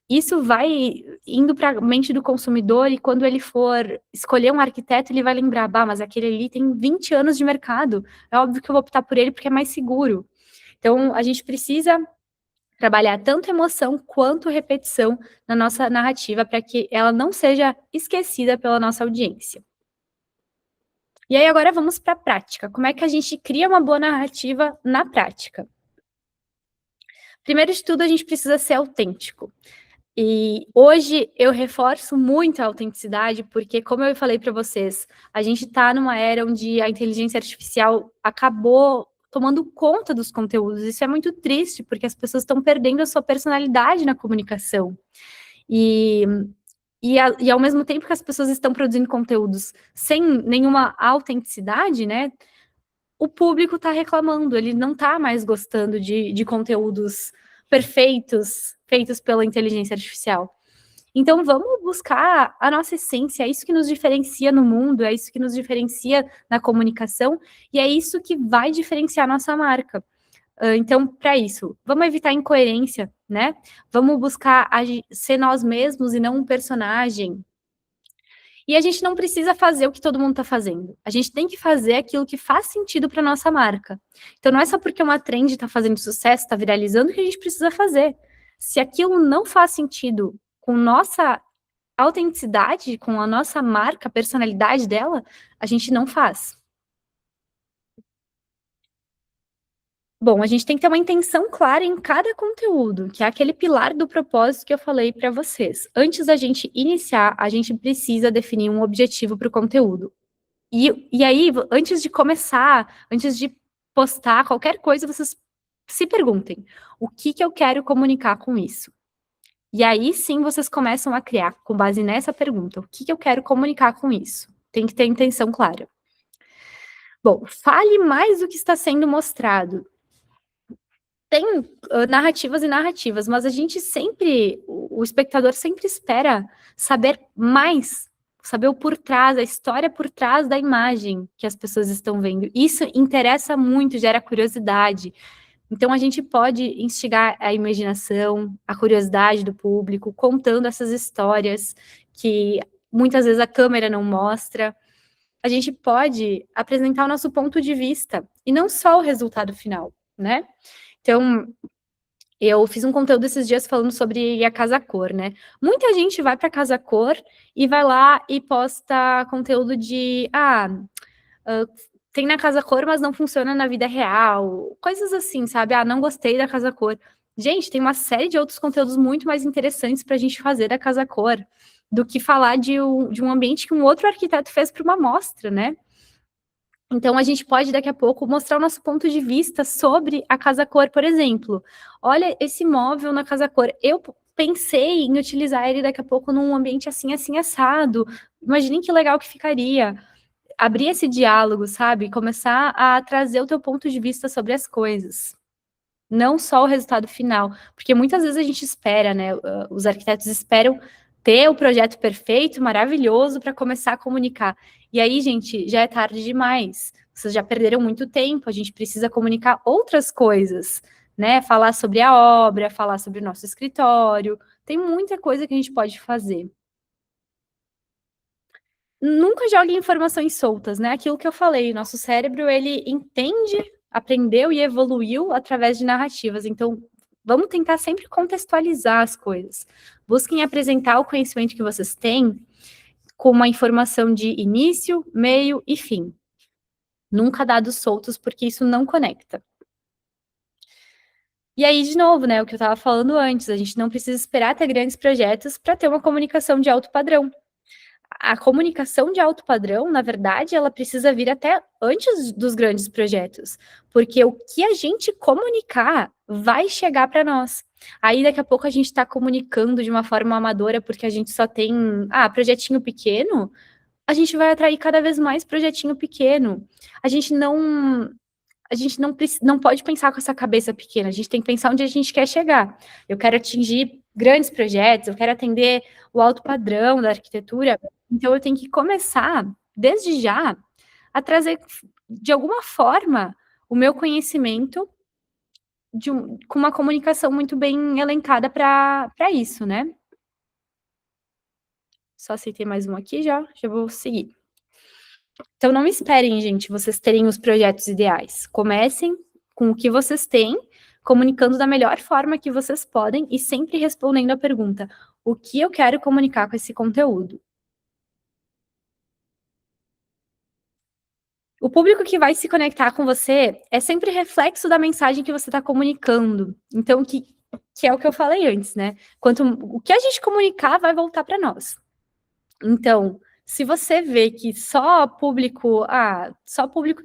Isso vai indo para a mente do consumidor e quando ele for escolher um arquiteto, ele vai lembrar, mas aquele ali tem 20 anos de mercado. É óbvio que eu vou optar por ele porque é mais seguro. Então, a gente precisa trabalhar tanto emoção quanto repetição na nossa narrativa para que ela não seja esquecida pela nossa audiência. E aí agora vamos para a prática. Como é que a gente cria uma boa narrativa na prática? Primeiro de tudo, a gente precisa ser autêntico. E hoje eu reforço muito a autenticidade, porque, como eu falei para vocês, a gente está numa era onde a inteligência artificial acabou tomando conta dos conteúdos. Isso é muito triste, porque as pessoas estão perdendo a sua personalidade na comunicação. E ao mesmo tempo que as pessoas estão produzindo conteúdos sem nenhuma autenticidade, né? O público está reclamando, ele não está mais gostando de conteúdos perfeitos, feitos pela inteligência artificial. Então, vamos buscar a nossa essência, é isso que nos diferencia no mundo, é isso que nos diferencia na comunicação, e é isso que vai diferenciar a nossa marca. Então, para isso, vamos evitar incoerência, né? Vamos buscar ser nós mesmos e não um personagem. E a gente não precisa fazer o que todo mundo está fazendo. A gente tem que fazer aquilo que faz sentido para nossa marca. Então, não é só porque uma trend está fazendo sucesso, está viralizando, que a gente precisa fazer. Se aquilo não faz sentido com nossa autenticidade, com a nossa marca, a personalidade dela, a gente não faz. Bom, a gente tem que ter uma intenção clara em cada conteúdo, que é aquele pilar do propósito que eu falei para vocês. Antes da gente iniciar, a gente precisa definir um objetivo para o conteúdo. E aí, antes de começar, antes de postar qualquer coisa, vocês se perguntem: o que eu quero comunicar com isso? E aí sim vocês começam a criar, com base nessa pergunta: o que eu quero comunicar com isso? Tem que ter intenção clara. Bom, fale mais do que está sendo mostrado. Tem narrativas e narrativas, mas a gente sempre, o espectador sempre espera saber mais, saber o por trás, a história por trás da imagem que as pessoas estão vendo. Isso interessa muito, gera curiosidade. Então, a gente pode instigar a imaginação, a curiosidade do público, contando essas histórias que muitas vezes a câmera não mostra. A gente pode apresentar o nosso ponto de vista, e não só o resultado final, né? Então, eu fiz um conteúdo esses dias falando sobre a Casa Cor, né? Muita gente vai para Casa Cor e vai lá e posta conteúdo de tem na Casa Cor, mas não funciona na vida real. Coisas assim, sabe? Não gostei da Casa Cor. Gente, tem uma série de outros conteúdos muito mais interessantes para a gente fazer da Casa Cor do que falar de um ambiente que um outro arquiteto fez para uma mostra, né? Então, a gente pode, daqui a pouco, mostrar o nosso ponto de vista sobre a Casa Cor, por exemplo. Olha esse móvel na Casa Cor. Eu pensei em utilizar ele daqui a pouco num ambiente assim, assim, assado. Imaginem que legal que ficaria. Abrir esse diálogo, sabe? Começar a trazer o teu ponto de vista sobre as coisas. Não só o resultado final, porque muitas vezes a gente espera, né? Os arquitetos esperam ter o projeto perfeito, maravilhoso, para começar a comunicar. E aí, gente, já é tarde demais. Vocês já perderam muito tempo, a gente precisa comunicar outras coisas, né? Falar sobre a obra, falar sobre o nosso escritório. Tem muita coisa que a gente pode fazer. Nunca jogue informações soltas, né? Aquilo que eu falei, nosso cérebro, ele entende, aprendeu e evoluiu através de narrativas. Então, vamos tentar sempre contextualizar as coisas. Busquem apresentar o conhecimento que vocês têm com uma informação de início, meio e fim. Nunca dados soltos, porque isso não conecta. E aí, de novo, né, o que eu estava falando antes, a gente não precisa esperar ter grandes projetos para ter uma comunicação de alto padrão. A comunicação de alto padrão, na verdade, ela precisa vir até antes dos grandes projetos, porque o que a gente comunicar vai chegar para nós. Aí daqui a pouco a gente está comunicando de uma forma amadora, porque a gente só tem, projetinho pequeno, a gente vai atrair cada vez mais projetinho pequeno. A gente não não pode pensar com essa cabeça pequena, a gente tem que pensar onde a gente quer chegar. Eu quero atingir grandes projetos, eu quero atender o alto padrão da arquitetura, então eu tenho que começar, desde já, a trazer, de alguma forma, o meu conhecimento com uma comunicação muito bem elencada para isso, né? Só aceitei mais um aqui já vou seguir. Então não esperem, gente, vocês terem os projetos ideais. Comecem com o que vocês têm, comunicando da melhor forma que vocês podem e sempre respondendo a pergunta: o que eu quero comunicar com esse conteúdo? O público que vai se conectar com você é sempre reflexo da mensagem que você está comunicando. Então, que é o que eu falei antes, né? O que a gente comunicar vai voltar para nós. Então, se você vê que só público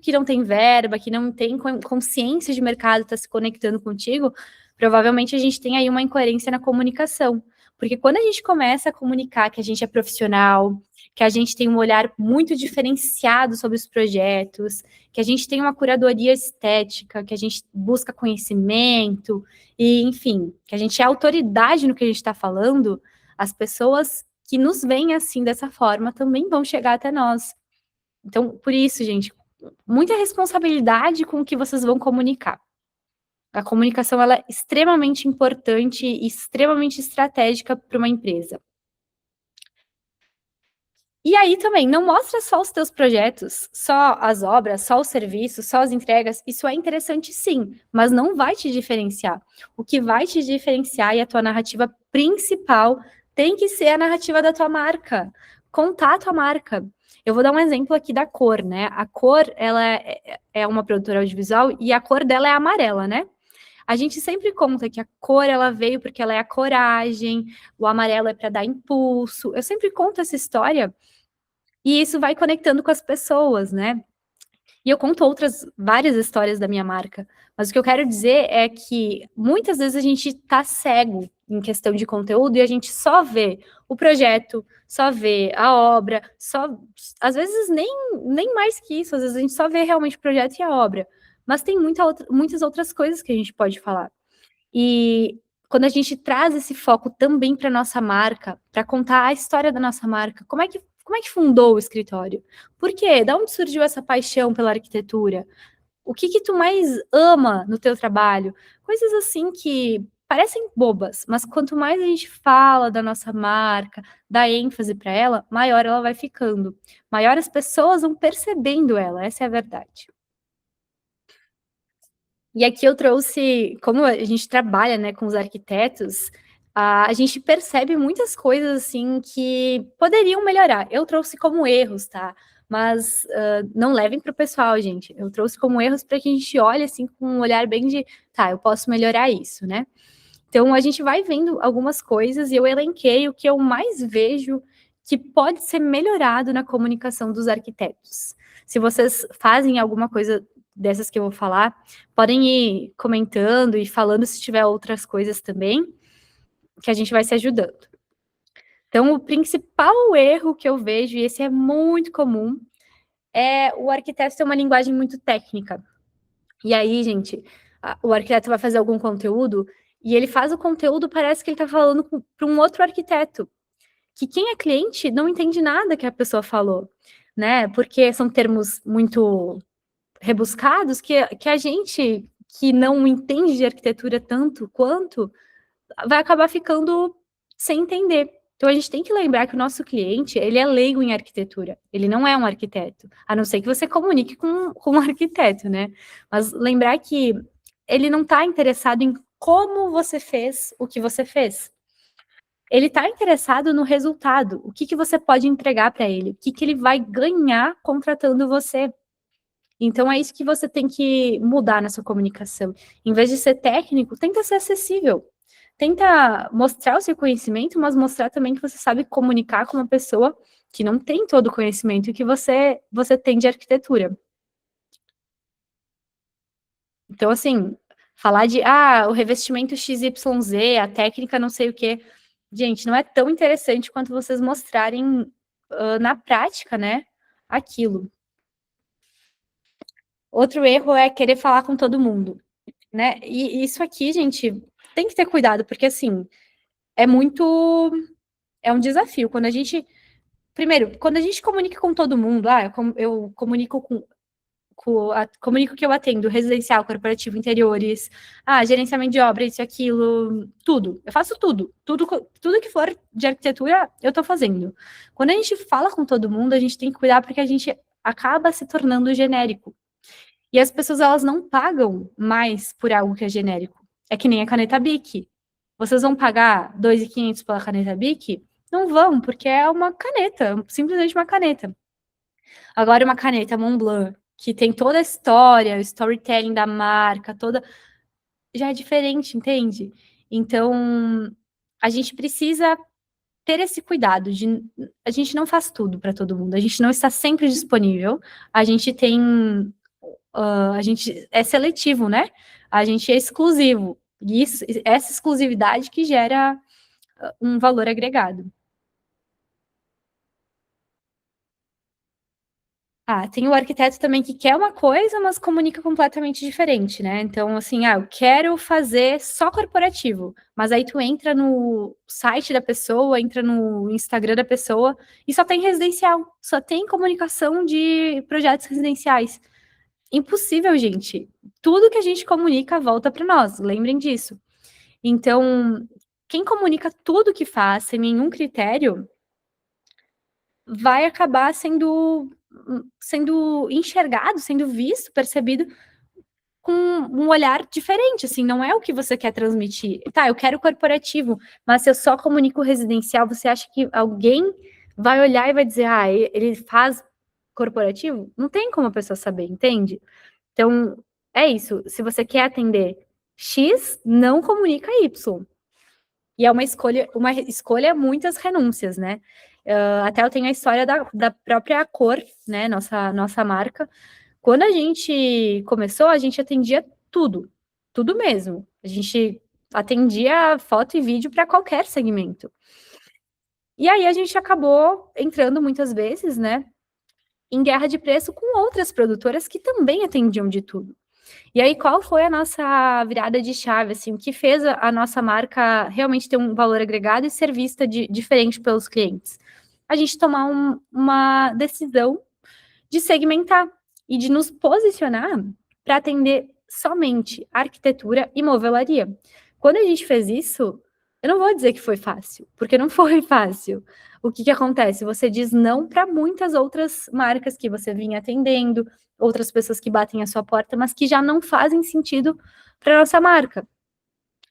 que não tem verba, que não tem consciência de mercado está se conectando contigo, provavelmente a gente tem aí uma incoerência na comunicação. Porque quando a gente começa a comunicar que a gente é profissional, que a gente tem um olhar muito diferenciado sobre os projetos, que a gente tem uma curadoria estética, que a gente busca conhecimento, e enfim, que a gente é autoridade no que a gente está falando, as pessoas que nos veem assim, dessa forma, também vão chegar até nós. Então, por isso, gente, muita responsabilidade com o que vocês vão comunicar. A comunicação, ela é extremamente importante e extremamente estratégica para uma empresa. E aí também, não mostra só os teus projetos, só as obras, só os serviços, só as entregas. Isso é interessante sim, mas não vai te diferenciar. O que vai te diferenciar e a tua narrativa principal tem que ser a narrativa da tua marca. Contar a tua marca. Eu vou dar um exemplo aqui da cor, né? A cor, ela é uma produtora audiovisual e a cor dela é amarela, né? A gente sempre conta que a cor ela veio porque ela é a coragem, o amarelo é para dar impulso. Eu sempre conto essa história e isso vai conectando com as pessoas, né? E eu conto várias histórias da minha marca. Mas o que eu quero dizer é que muitas vezes a gente tá cego em questão de conteúdo e a gente só vê o projeto, só vê a obra, às vezes nem mais que isso, às vezes a gente só vê realmente o projeto e a obra. Mas tem muitas outras coisas que a gente pode falar. E quando a gente traz esse foco também para nossa marca, para contar a história da nossa marca, como é que fundou o escritório? Por quê? Da onde surgiu essa paixão pela arquitetura? O que tu mais ama no teu trabalho? Coisas assim que parecem bobas, mas quanto mais a gente fala da nossa marca, dá ênfase para ela, maior ela vai ficando. Maior as pessoas vão percebendo ela, essa é a verdade. E aqui eu trouxe, como a gente trabalha, né, com os arquitetos, a gente percebe muitas coisas, assim, que poderiam melhorar. Eu trouxe como erros, tá? Mas não levem para o pessoal, gente. Eu trouxe como erros para que a gente olhe, assim, com um olhar bem de, tá, eu posso melhorar isso, né? Então, a gente vai vendo algumas coisas e eu elenquei o que eu mais vejo que pode ser melhorado na comunicação dos arquitetos. Se vocês fazem alguma coisa dessas que eu vou falar, podem ir comentando e falando se tiver outras coisas também. que a gente vai se ajudando. Então, o principal erro que eu vejo, e esse é muito comum, é o arquiteto ter uma linguagem muito técnica. E aí, gente, o arquiteto vai fazer algum conteúdo e ele faz o conteúdo, parece que ele está falando para um outro arquiteto, que quem é cliente não entende nada que a pessoa falou, né? Porque são termos muito rebuscados que a gente que não entende de arquitetura tanto quanto vai acabar ficando sem entender. Então a gente tem que lembrar que o nosso cliente, ele é leigo em arquitetura, ele não é um arquiteto, a não ser que você comunique com um arquiteto, né? Mas lembrar que ele não está interessado em como você fez o que você fez. Ele está interessado no resultado, o que você pode entregar para ele, o que ele vai ganhar contratando você. Então é isso que você tem que mudar na sua comunicação. Em vez de ser técnico, tenta ser acessível. Tenta mostrar o seu conhecimento, mas mostrar também que você sabe comunicar com uma pessoa que não tem todo o conhecimento que você tem de arquitetura. Então, assim, falar de o revestimento XYZ, a técnica não sei o quê. Gente, não é tão interessante quanto vocês mostrarem na prática, né, aquilo. Outro erro é querer falar com todo mundo, né? E isso aqui, gente, tem que ter cuidado, porque assim, é muito. É um desafio. Primeiro, quando a gente comunica com todo mundo, eu comunico comunico que eu atendo residencial, corporativo, interiores, gerenciamento de obra, isso e aquilo, tudo. Eu faço tudo. Tudo que for de arquitetura, eu tô fazendo. Quando a gente fala com todo mundo, a gente tem que cuidar porque a gente acaba se tornando genérico. E as pessoas, elas não pagam mais por algo que é genérico. É que nem a caneta Bic. Vocês vão pagar 2.500 pela caneta Bic? Não vão, porque é uma caneta, simplesmente uma caneta. Agora, uma caneta Montblanc, que tem toda a história, o storytelling da marca, já é diferente, entende? Então, a gente precisa ter esse cuidado de a gente não faz tudo para todo mundo, a gente não está sempre disponível, a gente tem a gente é seletivo, né? A gente é exclusivo. E essa exclusividade que gera um valor agregado. Tem o arquiteto também que quer uma coisa, mas comunica completamente diferente, né? Então, assim, eu quero fazer só corporativo, mas aí tu entra no site da pessoa, entra no Instagram da pessoa e só tem residencial, só tem comunicação de projetos residenciais. Impossível, gente. Tudo que a gente comunica volta para nós, lembrem disso. Então, quem comunica tudo que faz sem nenhum critério vai acabar sendo enxergado, sendo visto, percebido com um olhar diferente, assim, não é o que você quer transmitir. Tá, eu quero corporativo, mas se eu só comunico residencial, você acha que alguém vai olhar e vai dizer, ele faz corporativo? Não tem como a pessoa saber, entende? Então, é isso. Se você quer atender X, não comunica Y. E é uma escolha, muitas renúncias, né? Até eu tenho a história da própria cor, né? Nossa marca. Quando a gente começou, a gente atendia tudo mesmo. A gente atendia foto e vídeo para qualquer segmento. E aí a gente acabou entrando muitas vezes, né? Em guerra de preço com outras produtoras que também atendiam de tudo. E aí, qual foi a nossa virada de chave, assim, o que fez a nossa marca realmente ter um valor agregado e ser vista diferente pelos clientes? A gente tomar uma decisão de segmentar e de nos posicionar para atender somente arquitetura e movelaria. Quando a gente fez isso, eu não vou dizer que foi fácil, porque não foi fácil. O que acontece? Você diz não para muitas outras marcas que você vinha atendendo, outras pessoas que batem a sua porta, mas que já não fazem sentido para nossa marca.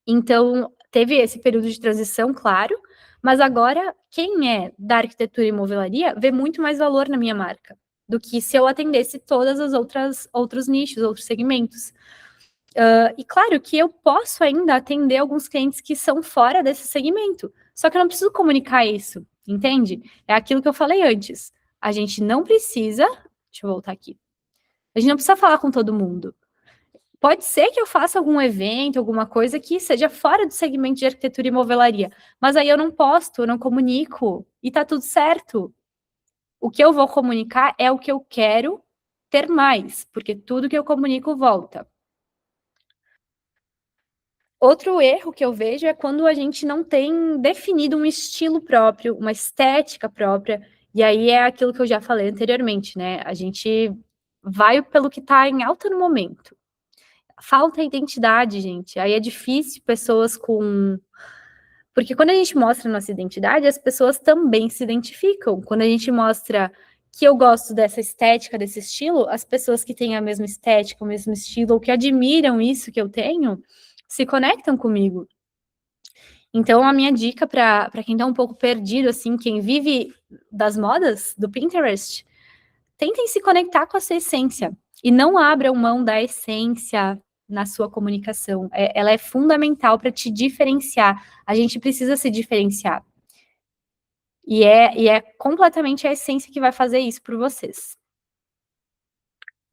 Então, teve esse período de transição, claro, mas agora, quem é da arquitetura e movelaria vê muito mais valor na minha marca do que se eu atendesse todas as outros nichos, outros segmentos. E claro que eu posso ainda atender alguns clientes que são fora desse segmento, só que eu não preciso comunicar isso, entende? É aquilo que eu falei antes. A gente não precisa, deixa eu voltar aqui. A gente não precisa falar com todo mundo. Pode ser que eu faça algum evento, alguma coisa que seja fora do segmento de arquitetura e movelaria, mas aí eu não posto, eu não comunico, e tá tudo certo. O que eu vou comunicar é o que eu quero ter mais, porque tudo que eu comunico volta. Outro erro que eu vejo é quando a gente não tem definido um estilo próprio, uma estética própria, e aí é aquilo que eu já falei anteriormente, né? A gente vai pelo que tá em alta no momento. Falta identidade, gente. Aí é difícil pessoas com. Porque quando a gente mostra a nossa identidade, as pessoas também se identificam. Quando a gente mostra que eu gosto dessa estética, desse estilo, as pessoas que têm a mesma estética, o mesmo estilo, ou que admiram isso que eu tenho, se conectam comigo. Então, a minha dica para quem está um pouco perdido, assim, quem vive das modas, do Pinterest, tentem se conectar com a sua essência e não abram mão da essência na sua comunicação. Ela é fundamental para te diferenciar. A gente precisa se diferenciar. E é completamente a essência que vai fazer isso por vocês.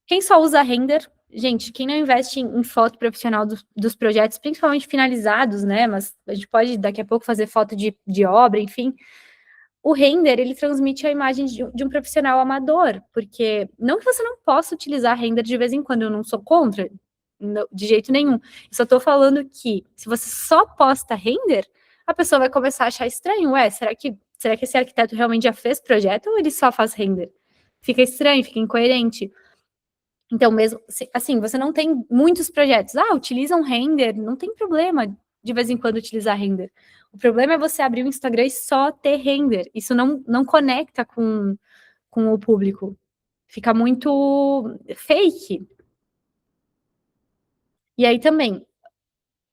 Quem só usa render, gente, quem não investe em foto profissional dos projetos, principalmente finalizados, né? Mas a gente pode daqui a pouco fazer foto de obra, enfim. O render, ele transmite a imagem de um profissional amador, porque não que você não possa utilizar render de vez em quando, eu não sou contra, de jeito nenhum. Eu só estou falando que se você só posta render, a pessoa vai começar a achar estranho. Ué, será que esse arquiteto realmente já fez projeto ou ele só faz render? Fica estranho, fica incoerente. Então, mesmo assim, você não tem muitos projetos. Ah, utiliza um render, não tem problema de vez em quando utilizar render. O problema é você abrir o Instagram e só ter render. Isso não conecta com o público. Fica muito fake. E aí também,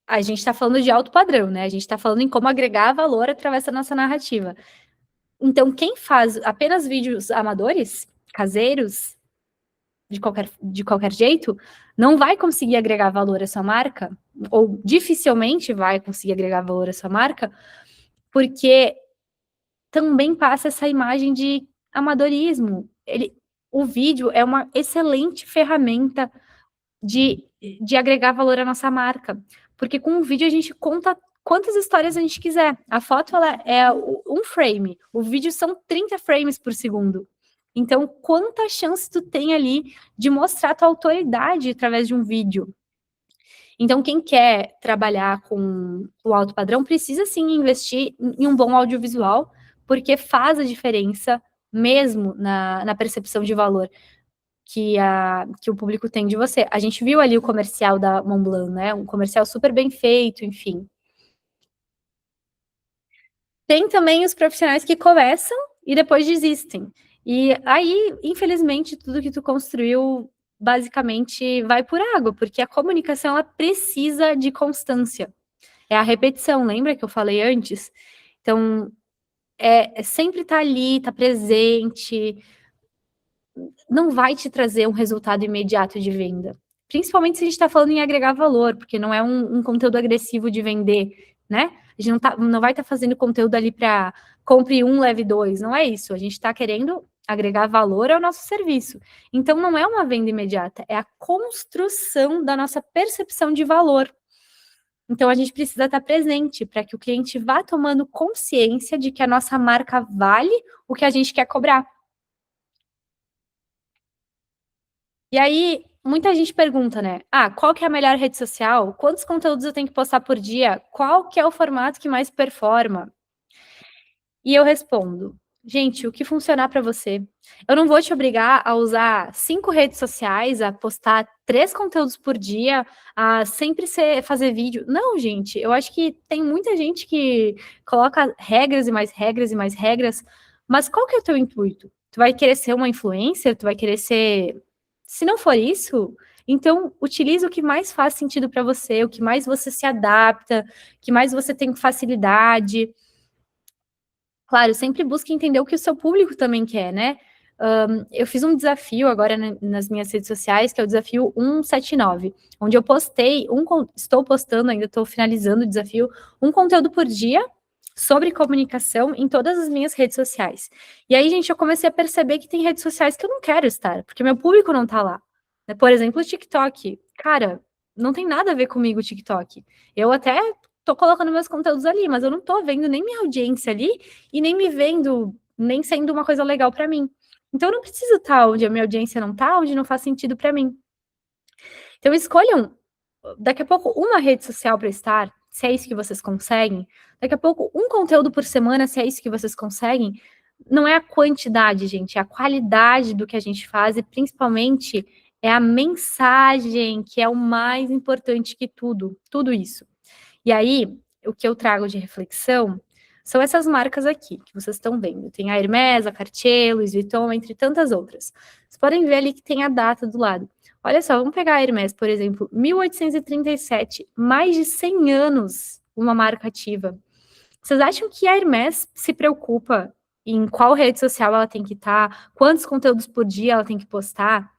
a gente está falando de alto padrão, né? A gente está falando em como agregar valor através da nossa narrativa. Então, quem faz apenas vídeos amadores, caseiros, de qualquer jeito, não vai conseguir agregar valor à sua marca, ou dificilmente vai conseguir agregar valor à sua marca, porque também passa essa imagem de amadorismo. O vídeo é uma excelente ferramenta de agregar valor à nossa marca, porque com o vídeo a gente conta quantas histórias a gente quiser. A foto ela é um frame, o vídeo são 30 frames por segundo. Então, quanta chance tu tem ali de mostrar tua autoridade através de um vídeo? Então, quem quer trabalhar com o alto padrão precisa sim investir em um bom audiovisual, porque faz a diferença mesmo na percepção de valor que o público tem de você. A gente viu ali o comercial da Montblanc, né? Um comercial super bem feito, enfim. Tem também os profissionais que começam e depois desistem. E aí, infelizmente, tudo que tu construiu basicamente vai por água, porque a comunicação ela precisa de constância. É a repetição, lembra que eu falei antes? Então, é sempre estar ali, estar presente, não vai te trazer um resultado imediato de venda. Principalmente se a gente está falando em agregar valor, porque não é um conteúdo agressivo de vender, né? A gente não vai estar fazendo conteúdo ali para compre um, leve dois, não é isso. A gente está querendo agregar valor ao nosso serviço. Então, não é uma venda imediata, é a construção da nossa percepção de valor. Então, a gente precisa estar presente para que o cliente vá tomando consciência de que a nossa marca vale o que a gente quer cobrar. E aí, muita gente pergunta, né? Ah, qual que é a melhor rede social? Quantos conteúdos eu tenho que postar por dia? Qual que é o formato que mais performa? E eu respondo, gente, o que funcionar para você. Eu não vou te obrigar a usar 5 redes sociais, a postar 3 conteúdos por dia, a sempre fazer vídeo. Não, gente, eu acho que tem muita gente que coloca regras e mais regras e mais regras, mas qual que é o teu intuito? Tu vai querer ser uma influencer? Tu vai querer ser... Se não for isso, então utilize o que mais faz sentido para você, o que mais você se adapta, o que mais você tem facilidade. Claro, sempre busque entender o que o seu público também quer, né? Eu fiz um desafio agora nas minhas redes sociais, que é o desafio 179, onde eu postei, estou postando, ainda estou finalizando o desafio, um conteúdo por dia sobre comunicação em todas as minhas redes sociais. E aí, gente, eu comecei a perceber que tem redes sociais que eu não quero estar, porque meu público não tá lá. Por exemplo, o TikTok. Cara, Não tem nada a ver comigo o TikTok. Eu até tô colocando meus conteúdos ali, mas eu não tô vendo nem minha audiência ali e nem me vendo, nem sendo uma coisa legal para mim. Então eu não preciso estar onde a minha audiência não tá, onde não faz sentido para mim. Então escolham daqui a pouco uma rede social para estar, se é isso que vocês conseguem. Daqui a pouco um conteúdo por semana, se é isso que vocês conseguem. Não é a quantidade, gente, é a qualidade do que a gente faz e principalmente é a mensagem que é o mais importante que tudo isso. E aí, o que eu trago de reflexão são essas marcas aqui, que vocês estão vendo. Tem a Hermès, a Cartier, Louis Vuitton, entre tantas outras. Vocês podem ver ali que tem a data do lado. Olha só, vamos pegar a Hermès, por exemplo, 1837, mais de 100 anos, uma marca ativa. Vocês acham que a Hermès se preocupa em qual rede social ela tem que estar, quantos conteúdos por dia ela tem que postar?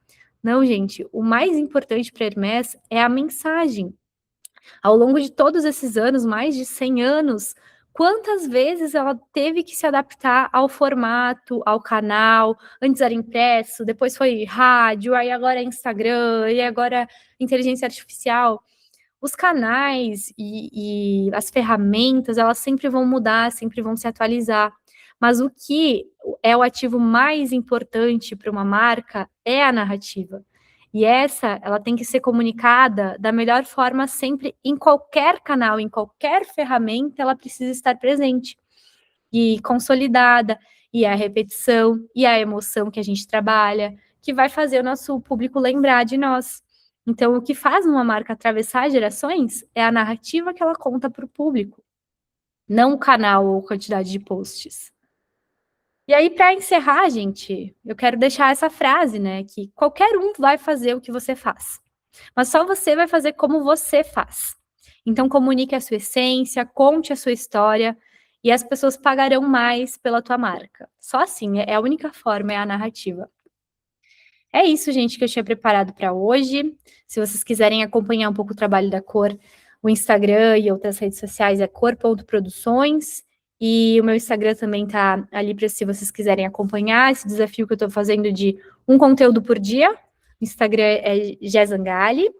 Não, gente, o mais importante para a Hermès é a mensagem. Ao longo de todos esses anos, mais de 100 anos, quantas vezes ela teve que se adaptar ao formato, ao canal? Antes era impresso, depois foi rádio, aí agora é Instagram, e agora inteligência artificial. Os canais e as ferramentas, elas sempre vão mudar, sempre vão se atualizar. Mas o que é o ativo mais importante para uma marca é a narrativa. E essa, ela tem que ser comunicada da melhor forma sempre, em qualquer canal, em qualquer ferramenta, ela precisa estar presente e consolidada, e é a repetição, e a emoção que a gente trabalha, que vai fazer o nosso público lembrar de nós. Então, o que faz uma marca atravessar gerações é a narrativa que ela conta para o público, não o canal ou quantidade de posts. E aí, para encerrar, gente, eu quero deixar essa frase, né? Que qualquer um vai fazer o que você faz, mas só você vai fazer como você faz. Então, comunique a sua essência, conte a sua história, e as pessoas pagarão mais pela tua marca. Só assim, é a única forma, é a narrativa. É isso, gente, que eu tinha preparado para hoje. Se vocês quiserem acompanhar um pouco o trabalho da Cor, o Instagram e outras redes sociais é cor.produções. E o meu Instagram também tá ali para se vocês quiserem acompanhar esse desafio que eu estou fazendo de um conteúdo por dia. O Instagram é Jezangali.